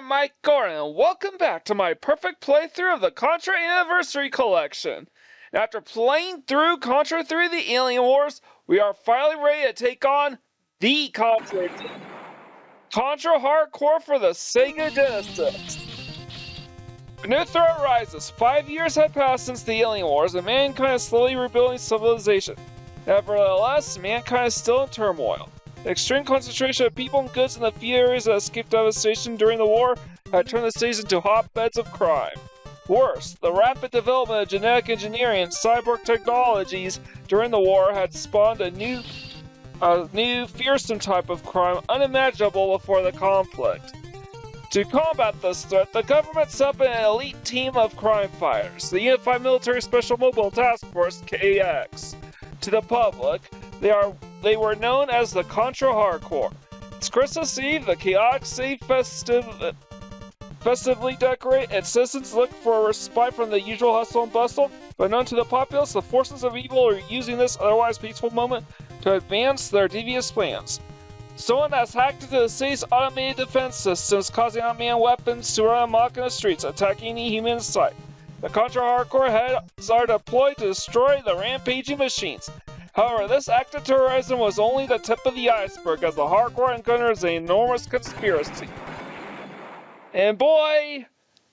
I'm Mike Gordon, and welcome back to my perfect playthrough of the Contra Anniversary Collection. And after playing through Contra 3 The Alien Wars, we are finally ready to take on the Contra Hardcore for the Sega Genesis. A new threat rises. 5 years have passed since the Alien Wars, and mankind is slowly rebuilding civilization. Nevertheless, mankind is still in turmoil. The extreme concentration of people and goods in the few areas that escaped devastation during the war had turned the cities into hotbeds of crime. Worse, the rapid development of genetic engineering and cyborg technologies during the war had spawned a new fearsome type of crime unimaginable before the conflict. To combat this threat, the government set up an elite team of crime fighters, the Unified Military Special Mobile Task Force KX. To the public, they were known as the Contra Hardcore. It's Christmas Eve, the chaotic city festively decorated, and citizens look for a respite from the usual hustle and bustle. But known to the populace, the forces of evil are using this otherwise peaceful moment to advance their devious plans. Someone has hacked into the city's automated defense systems, causing unmanned weapons to run amok in the streets, attacking any human in sight. The Contra Hardcore heads are deployed to destroy the rampaging machines. However, this act of terrorism was only the tip of the iceberg, as the Hardcore encounters an enormous conspiracy. And boy,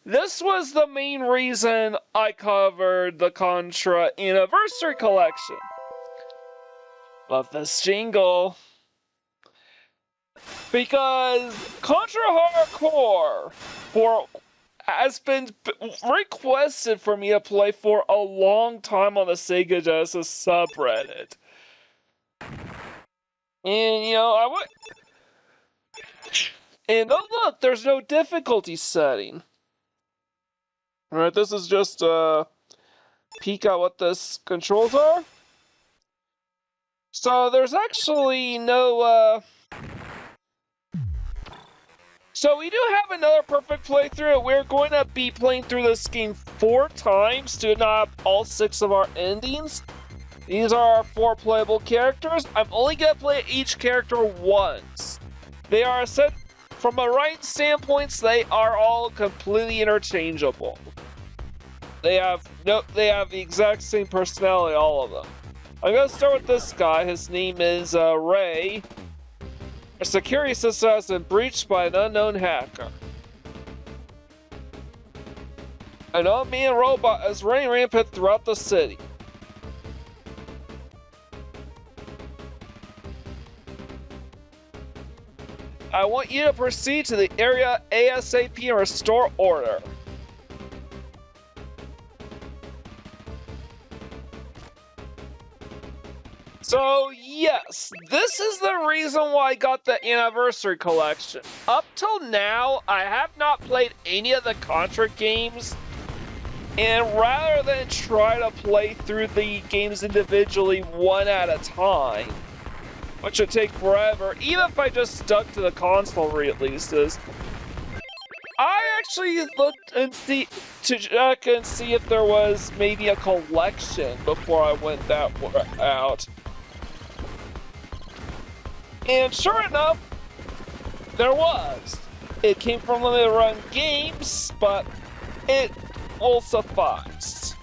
this was the main reason I covered the Contra Anniversary Collection. Love this jingle. Because Contra Hardcore has been requested for me to play for a long time on the Sega Genesis subreddit. And, you know, And oh look, there's no difficulty setting. Alright, this is just a peek at what this controls are. So there's actually no, So we do have another perfect playthrough. We're going to be playing through this game 4 times to not have all 6 of our endings. These are our 4 playable characters. I'm only going to play each character once. They are set from a writing standpoints, they are all completely interchangeable. They have the exact same personality, all of them. I'm going to start with this guy. His name is Ray. Our security system has been breached by an unknown hacker. An unmanned robot is running rampant throughout the city. I want you to proceed to the area ASAP and restore order. So yes, this is the reason why I got the Anniversary Collection. Up till now, I have not played any of the Contra games, and rather than try to play through the games individually one at a time, which would take forever, even if I just stuck to the console releases, I actually looked to check and see if there was maybe a collection before I went that out. And sure enough, there was. It came from Limited Run Games, but it will suffice.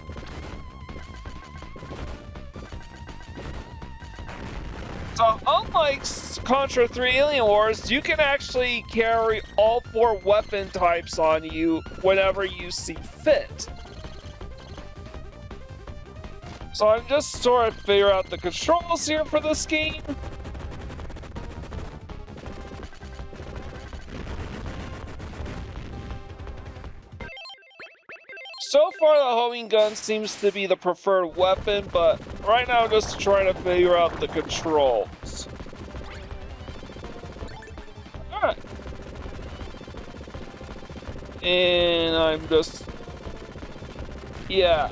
So, unlike Contra 3 Alien Wars, you can actually carry all 4 weapon types on you whenever you see fit. So I'm just sort of figuring out the controls here for this game. So far, the homing gun seems to be the preferred weapon, but right now I'm just trying to figure out the controls. Alright. And I'm just... yeah.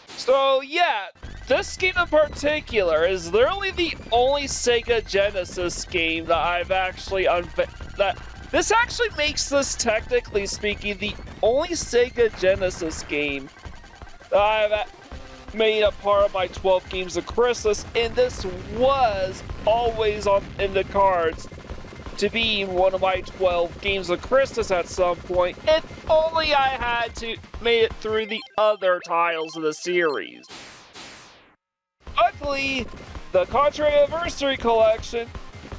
So yeah, this game in particular is literally the only Sega Genesis game that I've actually This actually makes this, technically speaking, the only Sega Genesis game that made a part of my 12 games of Christmas, and this was always in the cards to be one of my 12 games of Christmas at some point, if only I had to made it through the other titles of the series. Luckily, the Contra Anniversary Collection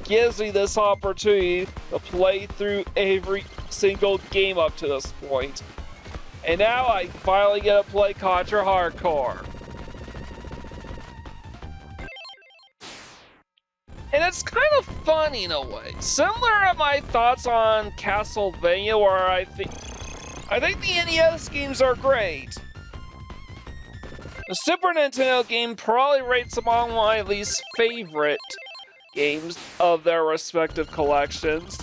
gives me this opportunity to play through every single game up to this point. And now I finally get to play Contra Hardcore. And it's kind of funny in a way. Similar to my thoughts on Castlevania, where I think the NES games are great. The Super Nintendo game probably rates among my least favorite games of their respective collections.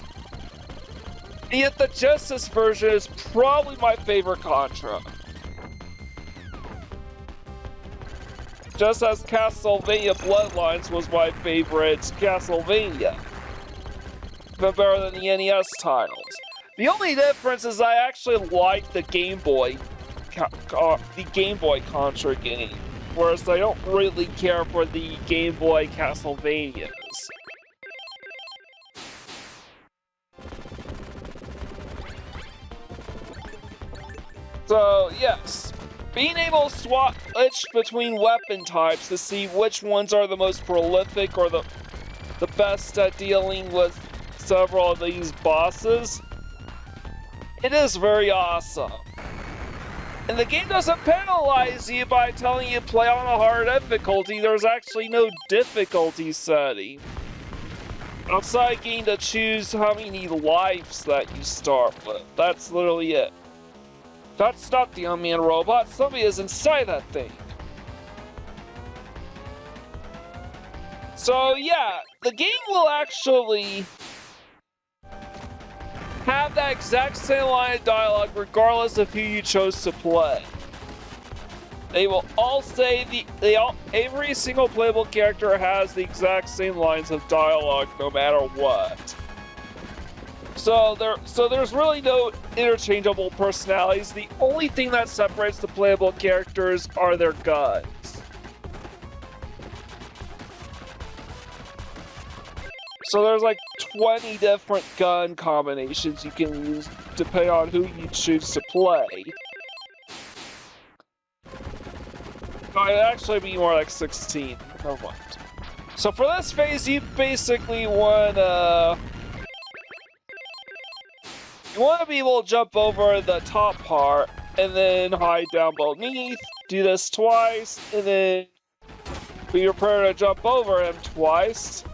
And yet the Genesis version is probably my favorite Contra. Just as Castlevania Bloodlines was my favorite Castlevania. Even better than the NES titles. The only difference is I actually like the Game Boy Contra game, whereas I don't really care for the Game Boy Castlevanias. So, yes. Being able to switch between weapon types to see which ones are the most prolific or the best at dealing with several of these bosses, it is very awesome. And the game doesn't penalize you by telling you to play on a hard difficulty. There's actually no difficulty setting. Outside getting to choose how many lives that you start with. That's literally it. That's not the unmanned robot. Somebody is inside that thing. So yeah, the game will actually have that exact same line of dialogue regardless of who you chose to play. They will all say every single playable character has the exact same lines of dialogue no matter what. So there's really no interchangeable personalities. The only thing that separates the playable characters are their guns. So there's like 20 different gun combinations you can use depending on who you choose to play. It'd actually be more like 16. Never mind. So for this phase, you basically want to be able to jump over the top part and then hide down beneath. Do this twice, and then be prepared to jump over him twice.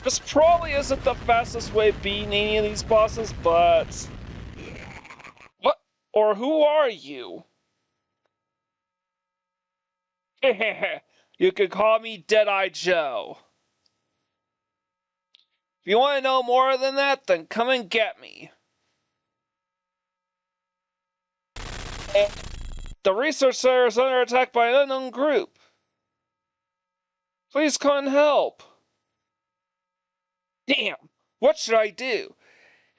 This probably isn't the fastest way of beating any of these bosses, but... What? Or who are you? You could call me Deadeye Joe. If you want to know more than that, then come and get me. And the research center is under attack by an unknown group. Please come and help. Damn, what should I do?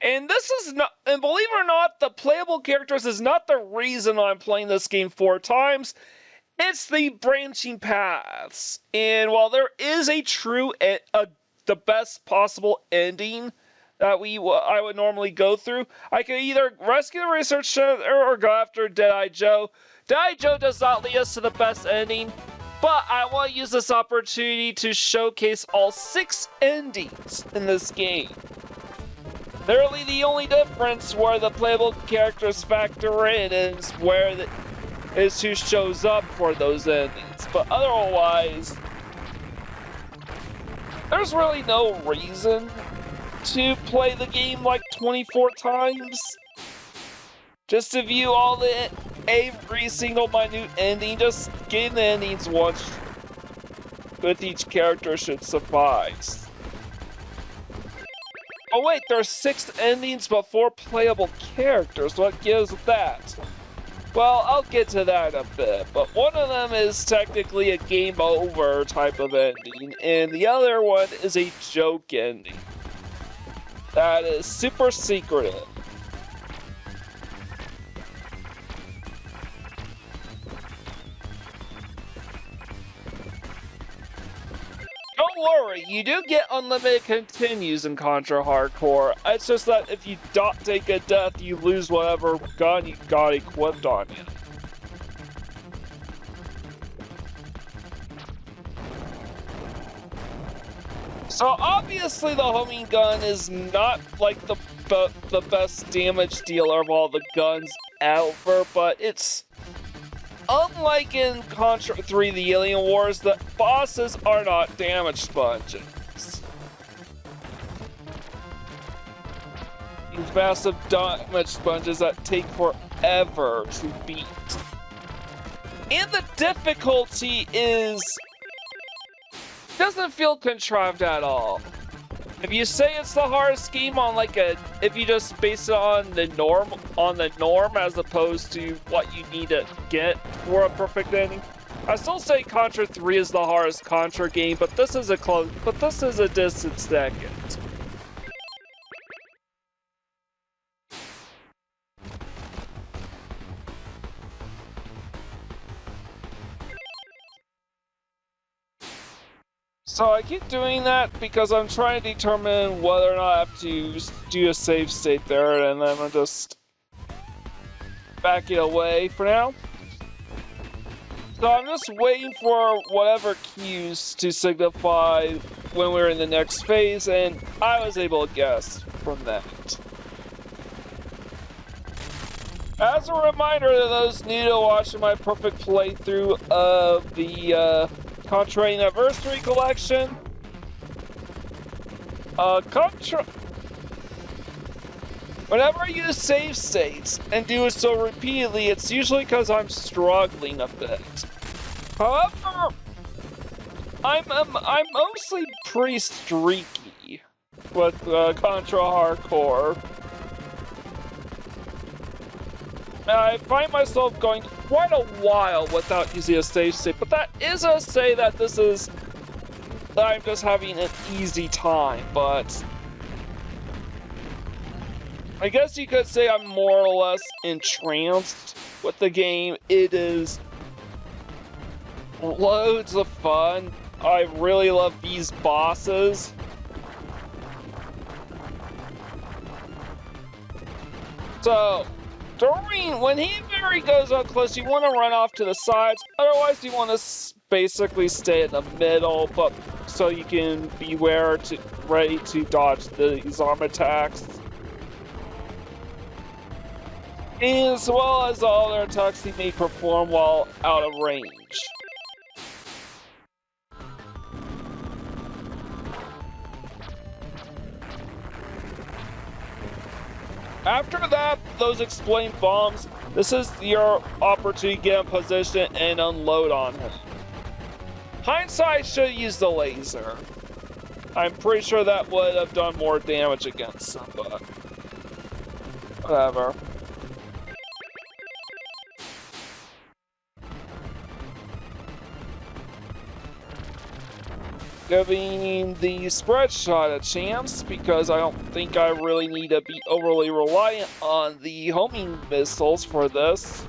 And this is not, and believe it or not, the playable characters is not the reason I'm playing this game 4 times. It's the branching paths. And while there is a true, the best possible ending that I would normally go through, I could either rescue the research center or go after Deadeye Joe. Deadeye Joe does not lead us to the best ending, but I want to use this opportunity to showcase all 6 endings in this game. Literally the only difference where the playable characters factor in is who shows up for those endings. But otherwise, there's really no reason to play the game like 24 times. Just to view every single minute ending, just getting the endings once with each character should suffice. Oh wait, there's 6 endings but 4 playable characters. What gives that? Well, I'll get to that in a bit, but one of them is technically a game over type of ending, and the other one is a joke ending. That is super secretive. worry, you do get unlimited continues in Contra Hardcore. It's just that if you don't take a death, you lose whatever gun you got equipped on you. So obviously the homing gun is not like the best damage dealer of all the guns ever, but it's unlike in Contra 3 The Alien Wars, the bosses are not damage sponges. These massive damage sponges that take forever to beat. And the difficulty doesn't feel contrived at all. If you say it's the hardest game on if you just base it on the norm as opposed to what you need to get for a perfect ending, I still say Contra 3 is the hardest Contra game, but this is a distant second. So I keep doing that because I'm trying to determine whether or not I have to do a save state there, and then I'm just back it away for now. So I'm just waiting for whatever cues to signify when we're in the next phase, and I was able to guess from that. As a reminder to those new to watching my perfect playthrough of the Contra Anniversary Collection, whenever I use save states and do it so repeatedly, it's usually because I'm struggling a bit. However, I'm mostly pretty streaky with Contra Hardcore. I find myself going quite a while without using a save state, but that is to say that I'm just having an easy time, but I guess you could say I'm more or less entranced with the game. It is loads of fun. I really love these bosses. So, when he very goes up close, you want to run off to the sides. Otherwise, you want to basically stay in the middle, but so you can be ready to dodge these arm attacks, as well as all other attacks he may perform while out of range. After that, those exploding bombs, this is your opportunity to get in position and unload on him. Hindsight should use the laser. I'm pretty sure that would have done more damage against him, but whatever. Giving the spread shot a chance because I don't think I really need to be overly reliant on the homing missiles for this.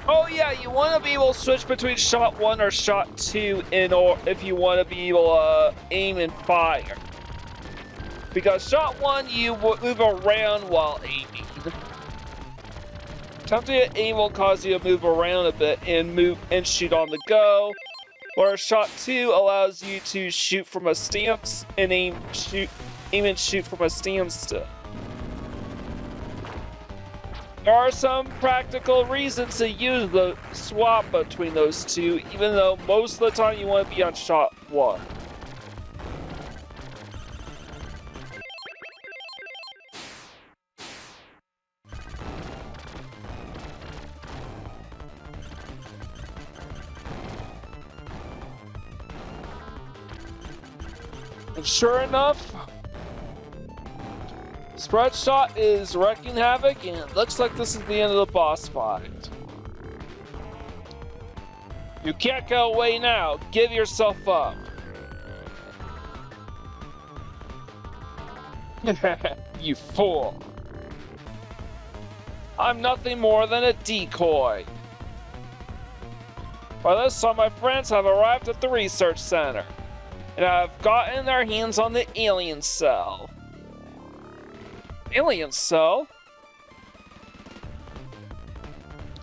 Oh yeah, you want to be able to switch between shot 1 or shot 2 if you want to be able to aim and fire. Because shot 1 you move around while aiming. Attempting to aim will cause you to move around a bit and shoot on the go, where shot 2 allows you to shoot from a stance and aim and shoot from a standstill. There are some practical reasons to use the swap between those two, even though most of the time you want to be on shot 1. And sure enough, spread shot is wreaking havoc, and it looks like this is the end of the boss fight. You can't go away now. Give yourself up. You fool. I'm nothing more than a decoy. By this time, my friends have arrived at the research center and have gotten their hands on the alien cell. Alien cell?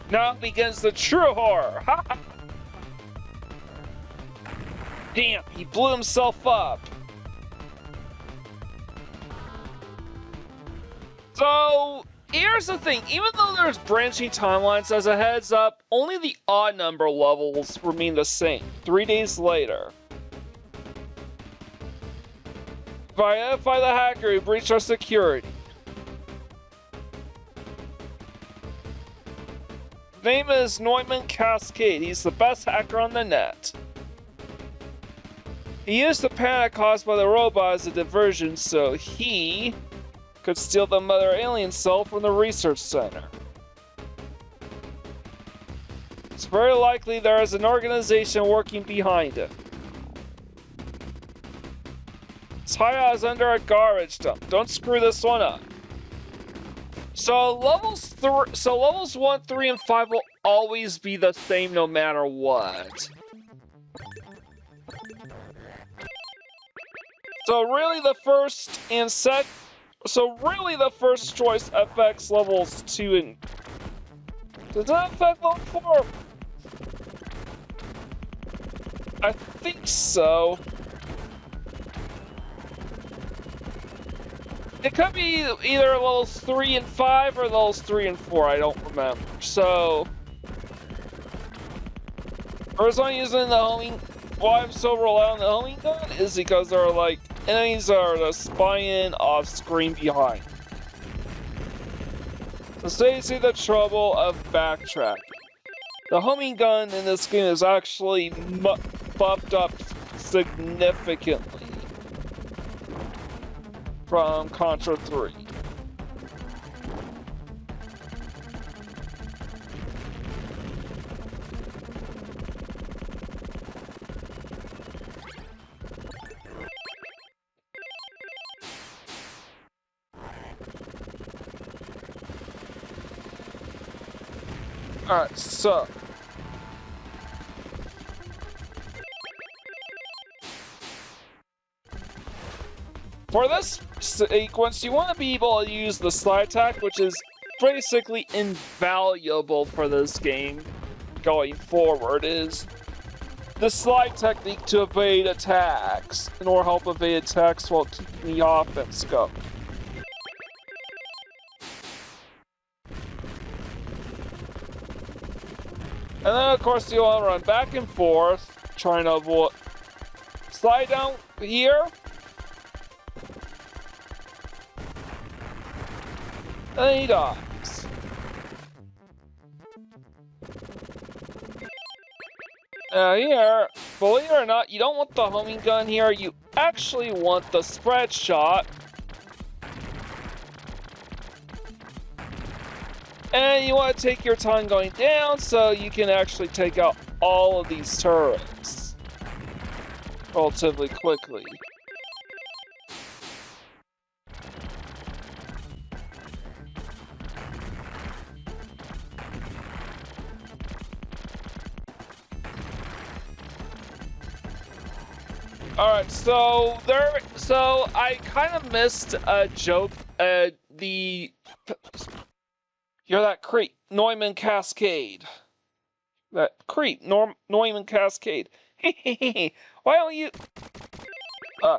Now begins the true horror. Damn, he blew himself up. So, here's the thing. Even though there's branching timelines, as a heads up, only the odd number levels remain the same. 3 days later. If I identify the hacker who breached our security. His name is Neumann Cascade. He's the best hacker on the net. He used the panic caused by the robot as a diversion so he could steal the mother alien cell from the research center. It's very likely there is an organization working behind it. This hideout is under a garbage dump. Don't screw this one up. So levels 1, 3, and 5 will always be the same no matter what. So really the first choice affects levels 2 and... Does that affect level 4? I think so. It could be either levels 3 and 5 or levels 3 and 4, I don't remember. So... The reason I'm using the homing... Why I'm so reliant on the homing gun is because there are like... Enemies are just spying off screen behind. So saves you the trouble of backtracking. The homing gun in this game is actually buffed up significantly from Contra 3. Alright, so... For this sequence, you want to be able to use the slide attack, which is basically invaluable for this game going forward, is the slide technique to evade attacks, or help evade attacks while keeping the offense going. And then, of course, you want to run back and forth, trying to avoid... Slide down here. And then he dies. Here, believe it or not, you don't want the homing gun here. You actually want the spread shot. And you want to take your time going down so you can actually take out all of these turrets relatively quickly. Alright, so I kind of missed a joke, You're that creep, Neumann Cascade. That creep, Neumann Cascade. Why don't you...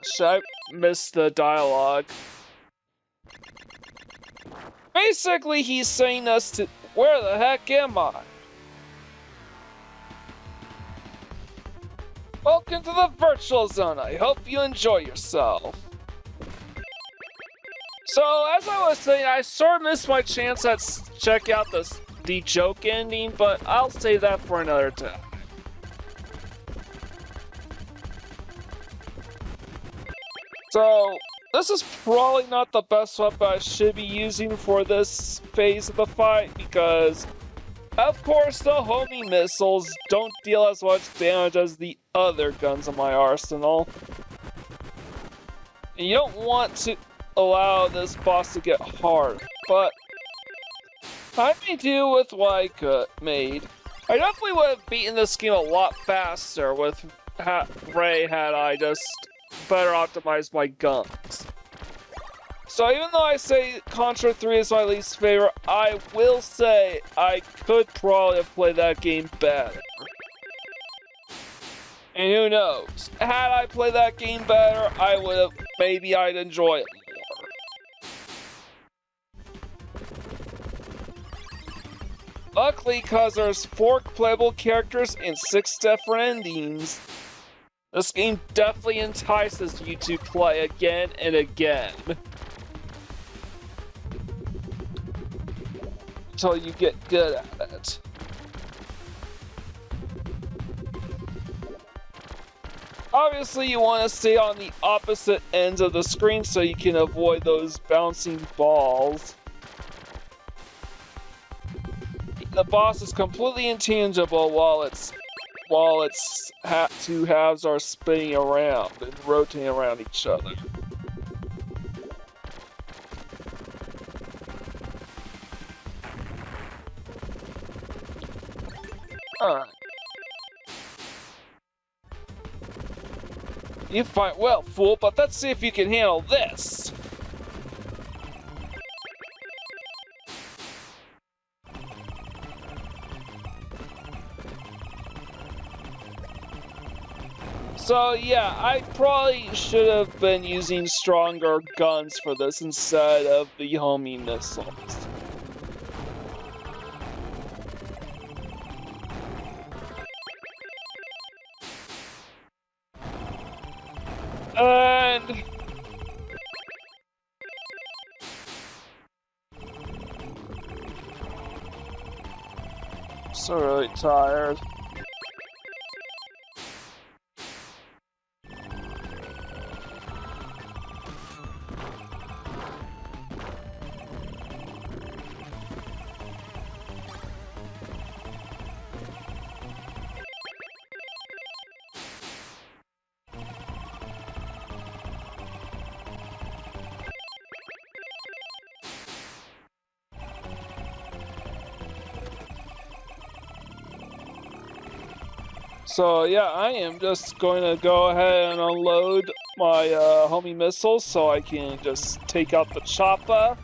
shit, I missed the dialogue. Basically, he's saying us to... Where the heck am I? Welcome to the virtual zone. I hope you enjoy yourself. So, as I was saying, I sort of missed my chance at check out the joke ending, but I'll save that for another time. So, this is probably not the best weapon I should be using for this phase of the fight, because, of course, the homing missiles don't deal as much damage as the other guns in my arsenal. And you don't want to allow this boss to get hard, but I may do with what I made. I definitely would have beaten this game a lot faster with Ray had I just better optimized my guns. So even though I say Contra 3 is my least favorite, I will say I could probably have played that game better. And who knows? Had I played that game better, maybe I'd enjoy it more. Luckily, because there's 4 playable characters and 6 different endings, this game definitely entices you to play again and again. Until you get good at it. Obviously, you want to stay on the opposite ends of the screen so you can avoid those bouncing balls. The boss is completely intangible while its two halves are spinning around and rotating around each other. Alright. You fight well, fool, but let's see if you can handle this. So yeah, I probably should have been using stronger guns for this instead of the homing missiles. And so really tired. So yeah, I am just going to go ahead and unload my homing missiles so I can just take out the chopper.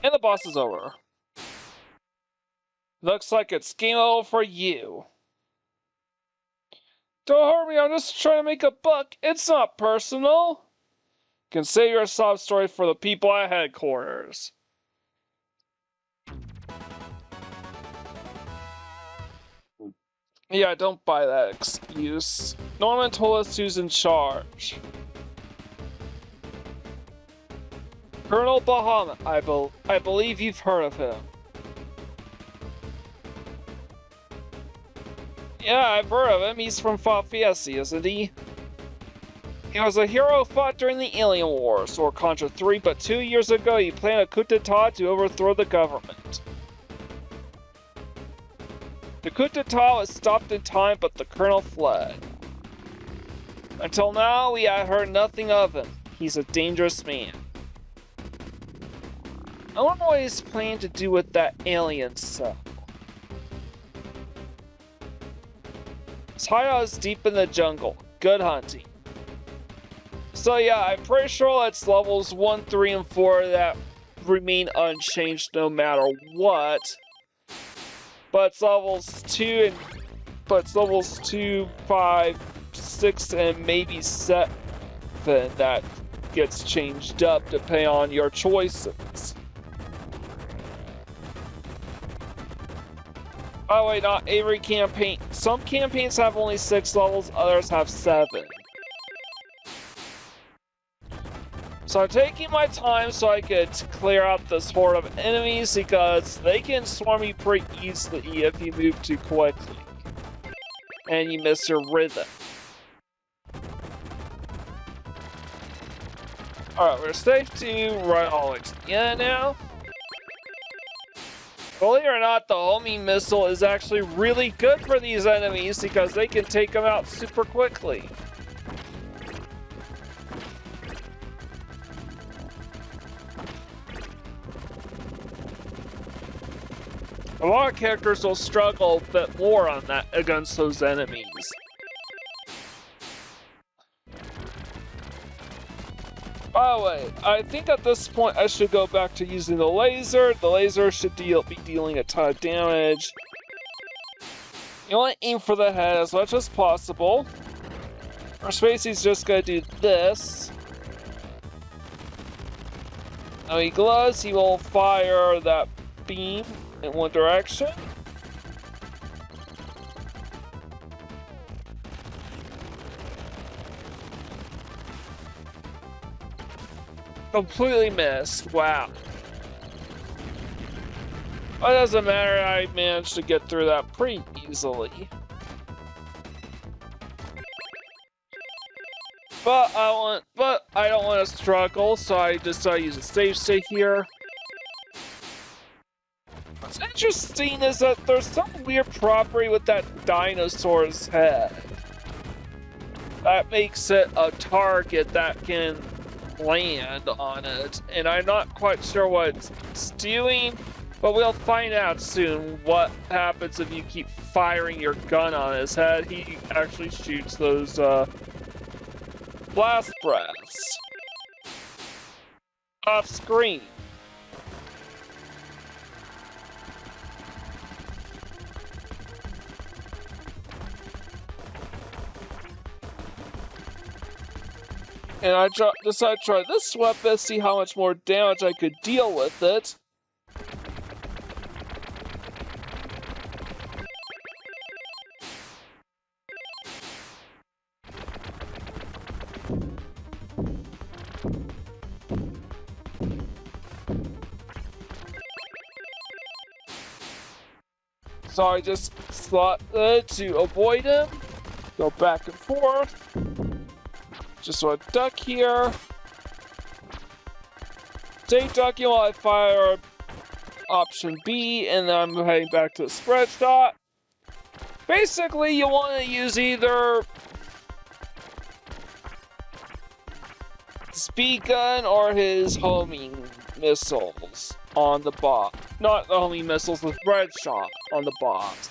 And the boss is over. Looks like it's game over for you. Don't hurt me, I'm just trying to make a buck. It's not personal. You can save your sob story for the people at headquarters. Yeah, don't buy that excuse. Norman told us who's in charge. Colonel Bahamut, I believe you've heard of him. Yeah, I've heard of him. He's from Final Fantasy, isn't he? He was a hero who fought during the Alien Wars, or Contra 3, but 2 years ago he planned a coup d'etat to overthrow the government. The coup d'etat was stopped in time, but the colonel fled. Until now, we had heard nothing of him. He's a dangerous man. I wonder what he's planning to do with that alien cell. His hideout is deep in the jungle. Good hunting. So yeah, I'm pretty sure it's levels 1, 3, and 4 that remain unchanged no matter what. But it's levels 2, 5, 6, and maybe 7 that gets changed up depending on your choices. By the way, not every campaign. Some campaigns have only 6 levels, others have 7. So I'm taking my time so I could clear out this horde of enemies because they can swarm you pretty easily if you move too quickly. And you miss your rhythm. Alright, we're safe to run all the way to the end now. Believe it or not, the homing missile is actually really good for these enemies because they can take them out super quickly. A lot of characters will struggle a bit more on that against those enemies. By the way, I think at this point I should go back to using the laser. The laser should be dealing a ton of damage. You want to aim for the head as much as possible. Our Spacey's just gonna do this. Now he glows, he will fire that beam in one direction. Completely missed. Wow. But it doesn't matter, I managed to get through that pretty easily. But I don't want to struggle, so I decided to use a save state here. What's interesting is that there's some weird property with that dinosaur's head that makes it a target that can land on it, and I'm not quite sure what it's doing, but we'll find out soon what happens if you keep firing your gun on his head. He actually shoots those blast breaths off screen. And I decided to try this weapon, see how much more damage I could deal with it. So I just slot to avoid him, go back and forth. Just want to duck here. Take ducking while I fire option B, and then I'm heading back to the spread shot. Basically, you want to use either speed gun or his homing missiles on the boss. Not the homing missiles, the spread shot on the boss.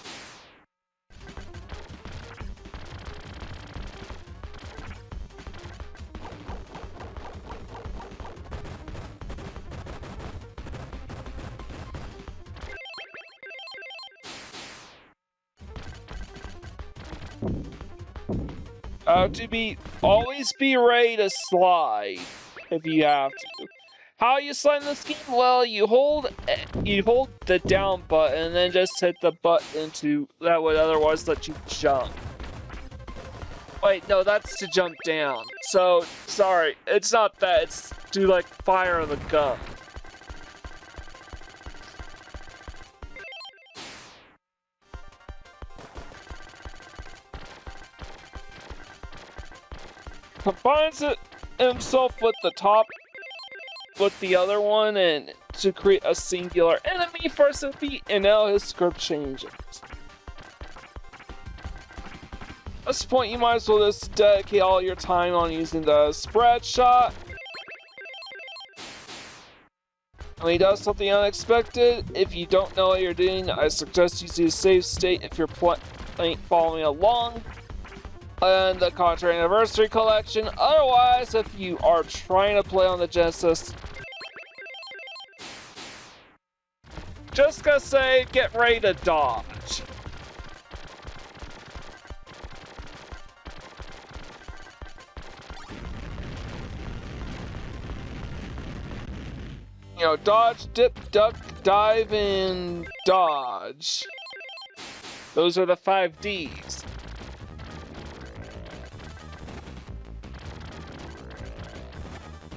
Always be ready to slide if you have to. How you slide in this game? Well, you hold the down button and then just hit the button that would otherwise let you jump. Wait, no, that's to jump down. So sorry, it's not that. It's to like fire the gun. Combines it himself with the other one and to create a singular enemy first defeat, and now his script changes. At this point, you might as well just dedicate all your time on using the spread shot. When he does something unexpected, if you don't know what you're doing, I suggest using a save state if you're following along and the Contra Anniversary Collection. Otherwise, if you are trying to play on the Genesis, just gonna say, get ready to dodge. You know, dodge, dip, duck, dive, and dodge. Those are the 5 Ds.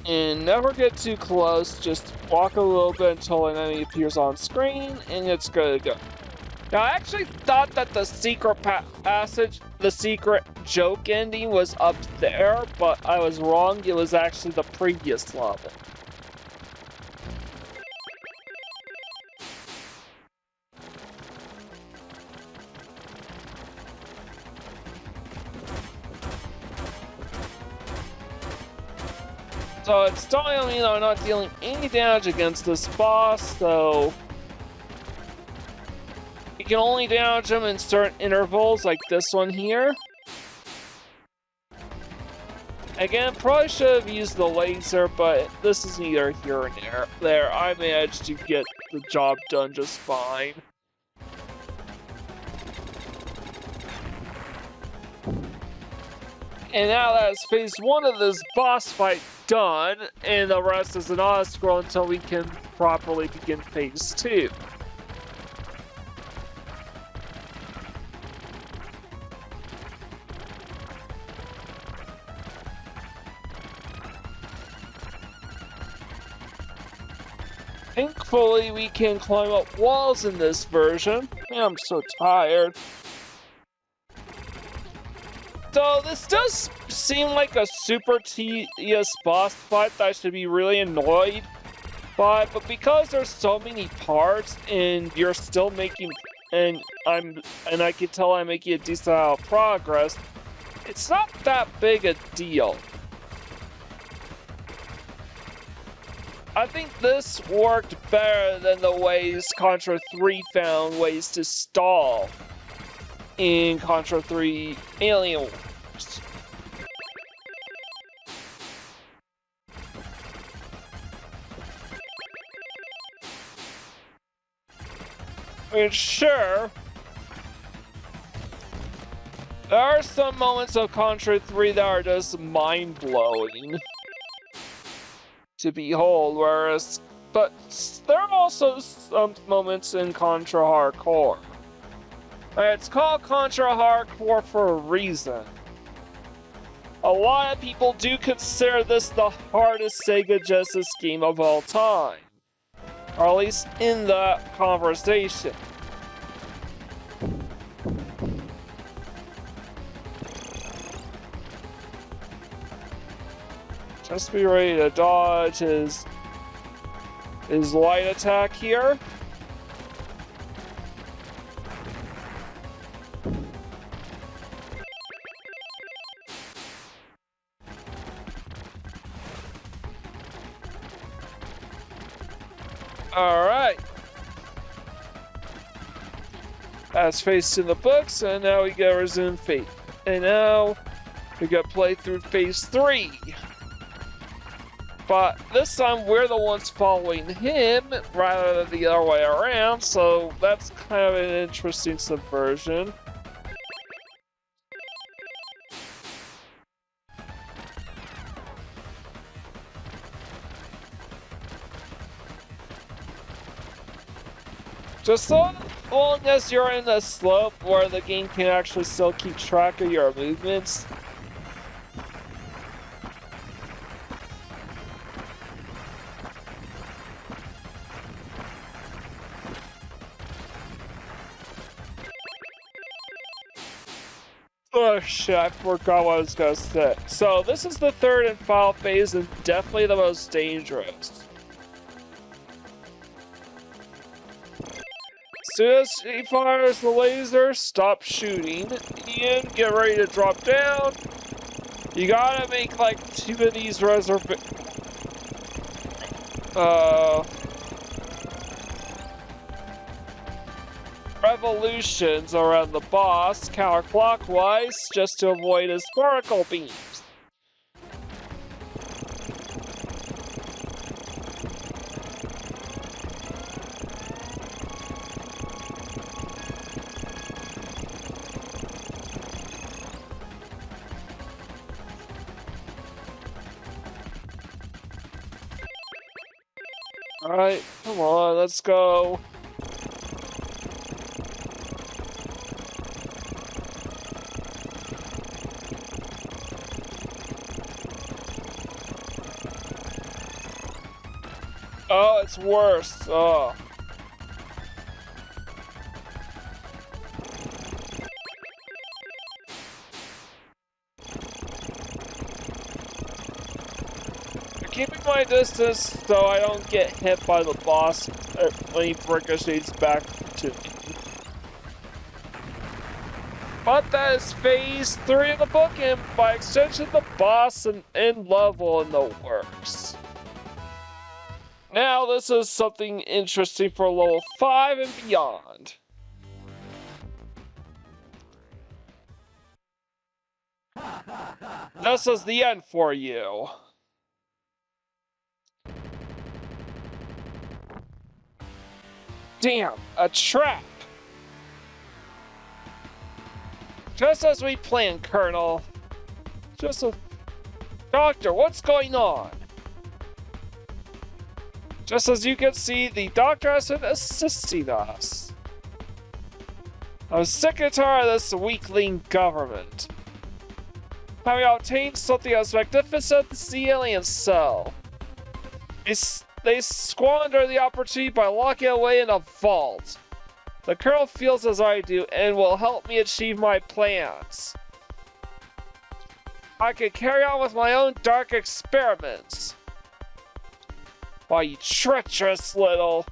And never get too close, just walk a little bit until an enemy appears on screen, and it's good to go. Now, I actually thought that the secret passage, the secret joke ending was up there, but I was wrong. It was actually the previous level. So it's telling me that I'm not dealing any damage against this boss, so can only damage them in certain intervals, like this one here. Again, probably should have used the laser, but this is neither here nor there. I managed to get the job done just fine. And now that's phase 1 of this boss fight done, and the rest is an auto scroll until we can properly begin phase 2. Thankfully, we can climb up walls in this version. Man, I'm so tired. So this does seem like a super tedious boss fight that I should be really annoyed by, but because there's so many parts and you're still making, and I can tell I'm making a decent amount of progress, it's not that big a deal. I think this worked better than the ways Contra 3 found ways to stall in Contra 3 Alien Wars. And sure, there are some moments of Contra 3 that are just mind-blowing to behold, but there are also some moments in Contra Hardcore. It's called Contra Hardcore for a reason. A lot of people do consider this the hardest Sega Genesis game of all time, or at least in that conversation. Just be ready to dodge his light attack here. Alright. That's phase 2 in the books, and now we get resume fate. And now we got play through phase 3. But this time we're the ones following him rather than the other way around, so that's kind of an interesting subversion. Just so long as you're in a slope where the game can actually still keep track of your movements. Oh shit, I forgot what I was gonna say. So this is the third and final phase and definitely the most dangerous. As soon as he fires the laser, stop shooting, and get ready to drop down. You gotta make like 2 of these revolutions around the boss counterclockwise just to avoid his sparkle beams. Alright, come on, let's go. Oh, it's worse. Oh. I'm keeping my distance so I don't get hit by the boss when he ricochets back to me. But that is phase 3 of the book, and by extension, the boss and end level in the works. Now, this is something interesting for level 5 and beyond. This is the end for you. Damn, a trap! Just as we planned, Colonel. Doctor, what's going on? Just as you can see, the doctor has been assisting us. I'm sick and tired of this weakling government. Having obtained something as magnificent as the alien cell. They squander the opportunity by locking it away in a vault. The Colonel feels as I do and will help me achieve my plans. I can carry on with my own dark experiments. Why, you treacherous little...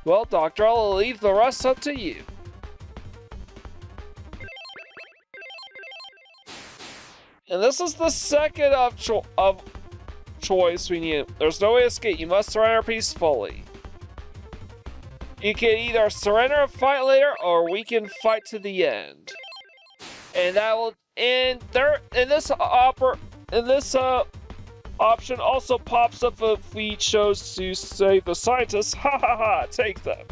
Well, Doctor, I'll leave the rest up to you. And this is the second of choice we need. There's no way to escape. You must surrender peacefully. You can either surrender and fight later, or we can fight to the end. And that will. And this option also pops up if we chose to save the scientists. Ha ha ha! Take them.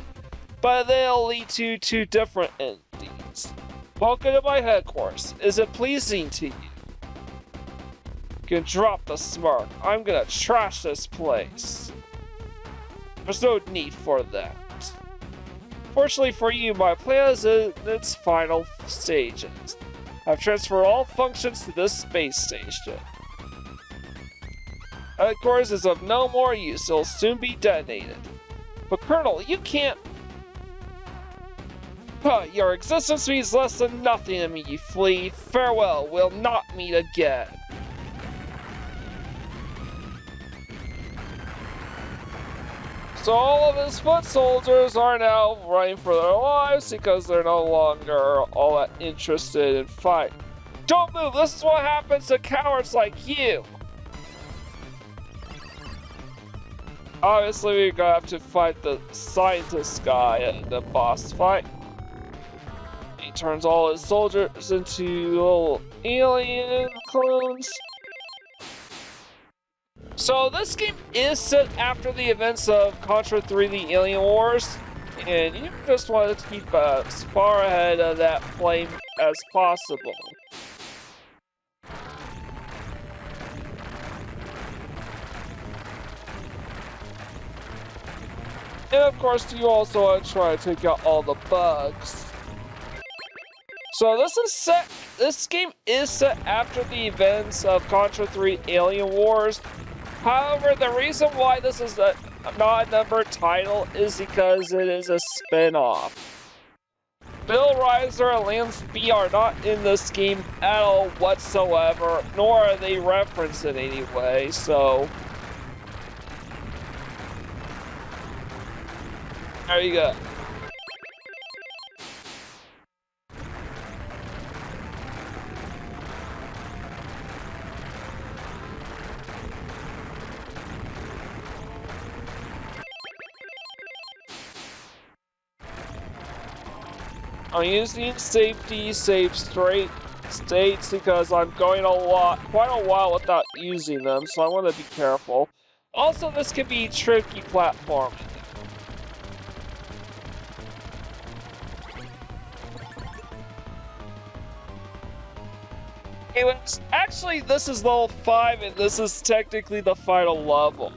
But they'll lead to two different endings. Welcome to my headquarters. Is it pleasing to you? You can drop the smirk. I'm gonna trash this place. There's no need for that. Fortunately for you, my plan is in its final stages. I've transferred all functions to this space station. Headquarters is of no more use. It'll soon be detonated. But Colonel, you can't... Your existence means less than nothing to me, you flea. Farewell, we'll not meet again. So all of his foot soldiers are now running for their lives because they're no longer all that interested in fighting. Don't move! This is what happens to cowards like you! Obviously, we're gonna have to fight the scientist guy in the boss fight. He turns all his soldiers into little alien clones. So this game is set after the events of Contra 3 The Alien Wars, and you just want to keep as far ahead of that flame as possible. And of course, you also want to try to take out all the bugs. So this game is set after the events of Contra 3 Alien Wars. However, the reason why this is not a numbered title is because it is a spin-off. Bill Reiser and Lance B are not in this game at all whatsoever, nor are they referenced in any way, so... There you go. I'm using safety save straight states because I'm going quite a while without using them, so I want to be careful. Also, this can be tricky platforming. Anyways, actually this is level 5 and this is technically the final level.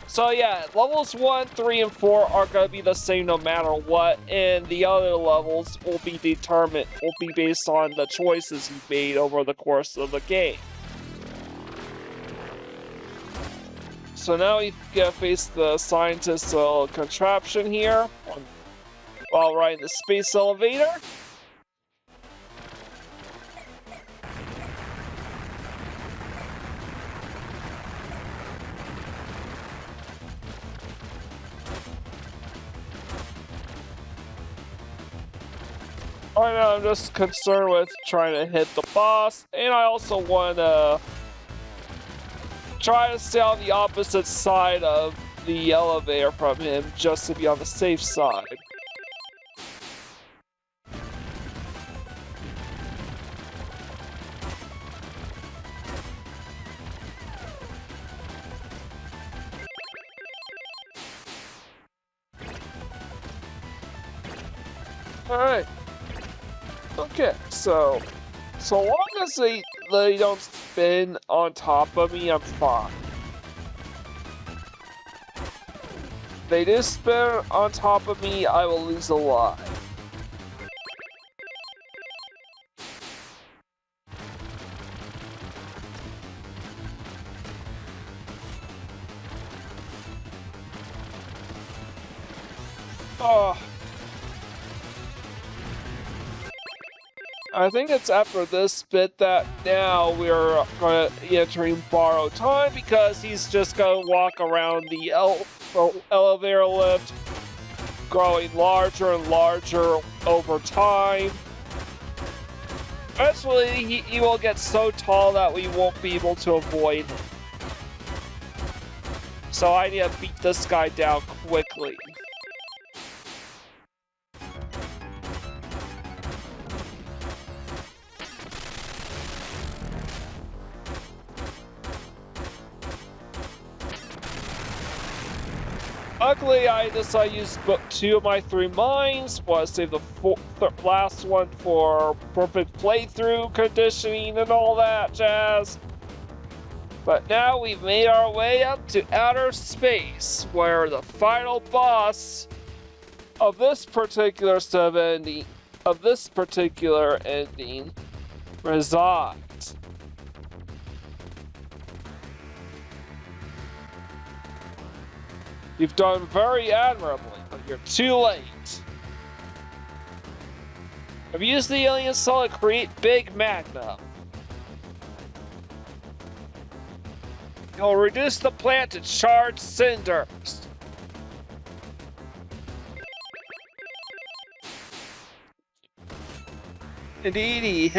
So yeah, levels 1, 3, and 4 are going to be the same no matter what, and the other levels will be based on the choices you made over the course of the game. So now we gotta face the scientist's contraption here, while riding the space elevator. Right now I'm just concerned with trying to hit the boss, and I also want to try to stay on the opposite side of the elevator from him, just to be on the safe side. Alright. Okay, so long as they don't spin on top of me, I'm fine. If they do spin on top of me, I will lose a lot. Oh. I think it's after this bit that now we're going to be entering borrowed time because he's just going to walk around the elevator lift, growing larger and larger over time. Eventually, he will get so tall that we won't be able to avoid him. So I need to beat this guy down quickly. Luckily, I decided to use 2 of my 3 mines. Want to save the last one for perfect playthrough conditioning and all that jazz. But now we've made our way up to outer space, where the final boss of this particular ending resides. You've done very admirably, but you're too late. I've used the alien cell to create Big Magma. It'll reduce the plant to charred cinders. Indeed,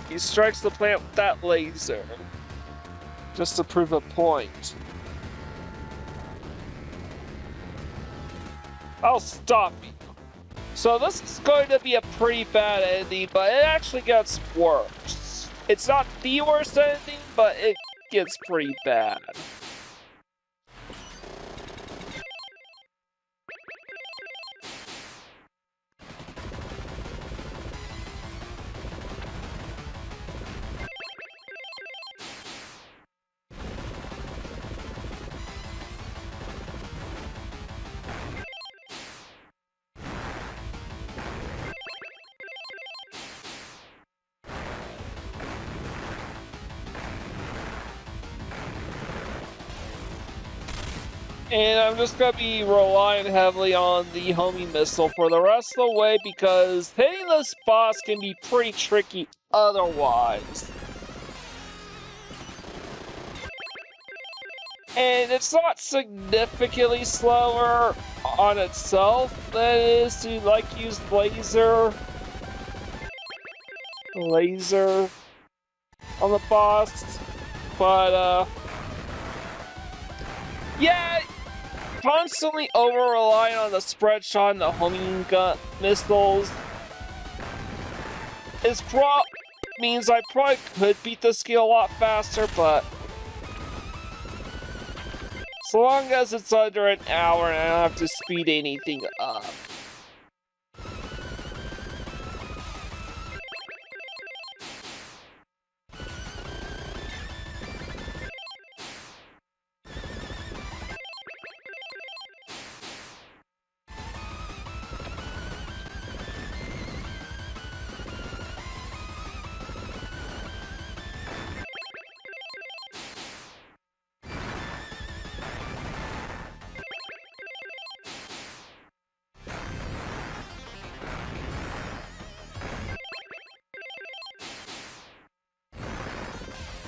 he strikes the plant with that laser. Just to prove a point. I'll stop you. So this is going to be a pretty bad ending, but it actually gets worse. It's not the worst ending, but it gets pretty bad. And I'm just going to be relying heavily on the homing missile for the rest of the way because hitting this boss can be pretty tricky otherwise. And it's not significantly slower on itself than it is to use laser on the boss, but yeah, constantly over-relying on the spread shot and the homing gun missiles means I probably could beat this game a lot faster, but so long as it's under an hour and I don't have to speed anything up.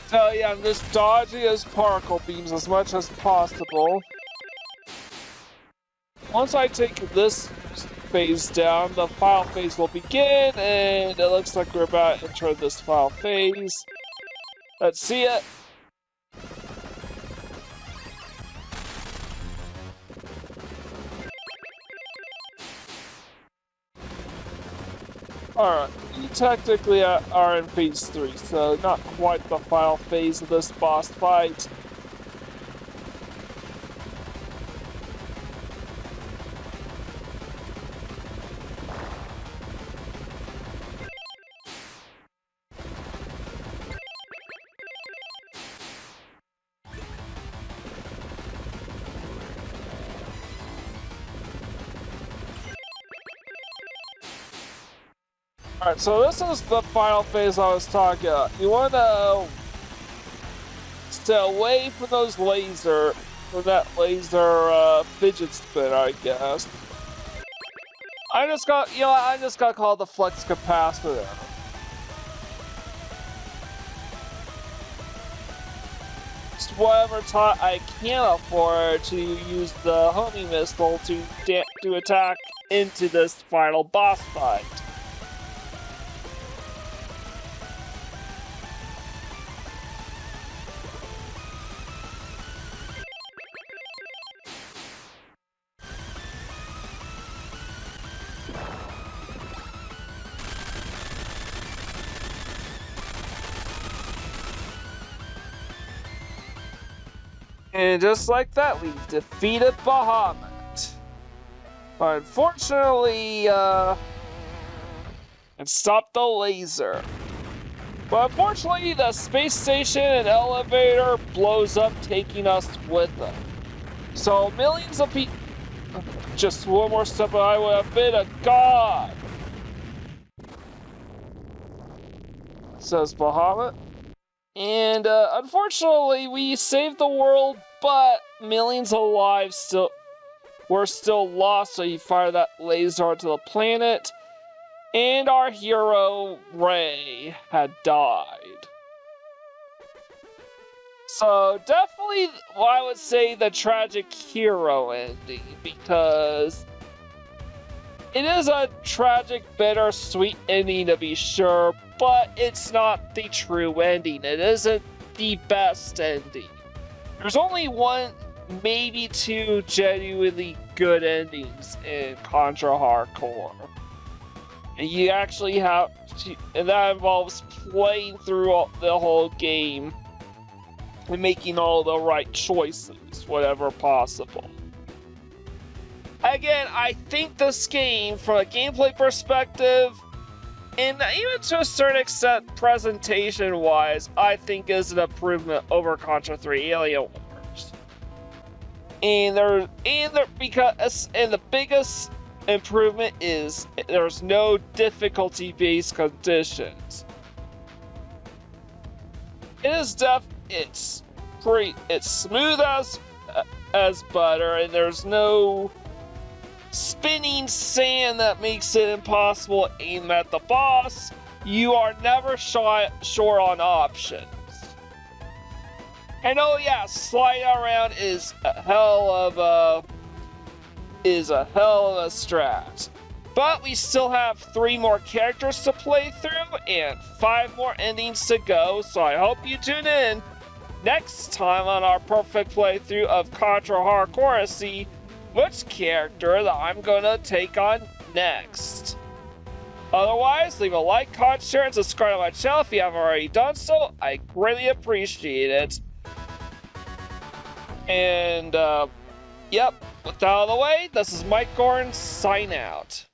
So yeah, I'm just dodging his particle beams as much as possible. Once I take this phase down, the final phase will begin, and it looks like we're about to enter this final phase. Let's see it. Alright, we technically are in phase 3, so not quite the final phase of this boss fight. Alright, so this is the final phase I was talking about. You want to stay away from those from that laser fidget spinner, I guess. I just got called the flux capacitor. Just whatever time I can afford to use the homing missile to attack into this final boss fight. And just like that, we've defeated Bahamut. But unfortunately, and stopped the laser. But unfortunately, the space station and elevator blows up, taking us with them. So millions of people... Just one more step and I would have been a god! Says Bahamut. And unfortunately, we saved the world, but millions of lives were still lost, so he fired that laser onto the planet, and our hero, Ray, had died. So definitely, I would say the tragic hero ending, because it is a tragic, bittersweet ending to be sure, but it's not the true ending. It isn't the best ending. There's only one, maybe two genuinely good endings in Contra Hardcore. And you actually have to, and that involves playing through the whole game and making all the right choices, whatever possible. Again, I think this game, from a gameplay perspective, and even to a certain extent, presentation-wise, I think is an improvement over Contra 3 Alien Wars. And the biggest improvement is there's no difficulty-based conditions. It's smooth as butter, and there's no spinning sand that makes it impossible to aim at the boss. You are never sure on options. And oh yeah, sliding around is a hell of a strat. But we still have 3 more characters to play through and 5 more endings to go, so I hope you tune in next time on our perfect playthrough of Contra Hardcore to see which character that I'm gonna take on next. Otherwise, leave a like, comment, share, and subscribe to my channel if you haven't already done so. I greatly appreciate it. And, yep, with that out of the way, this is Mike Gordon, sign out.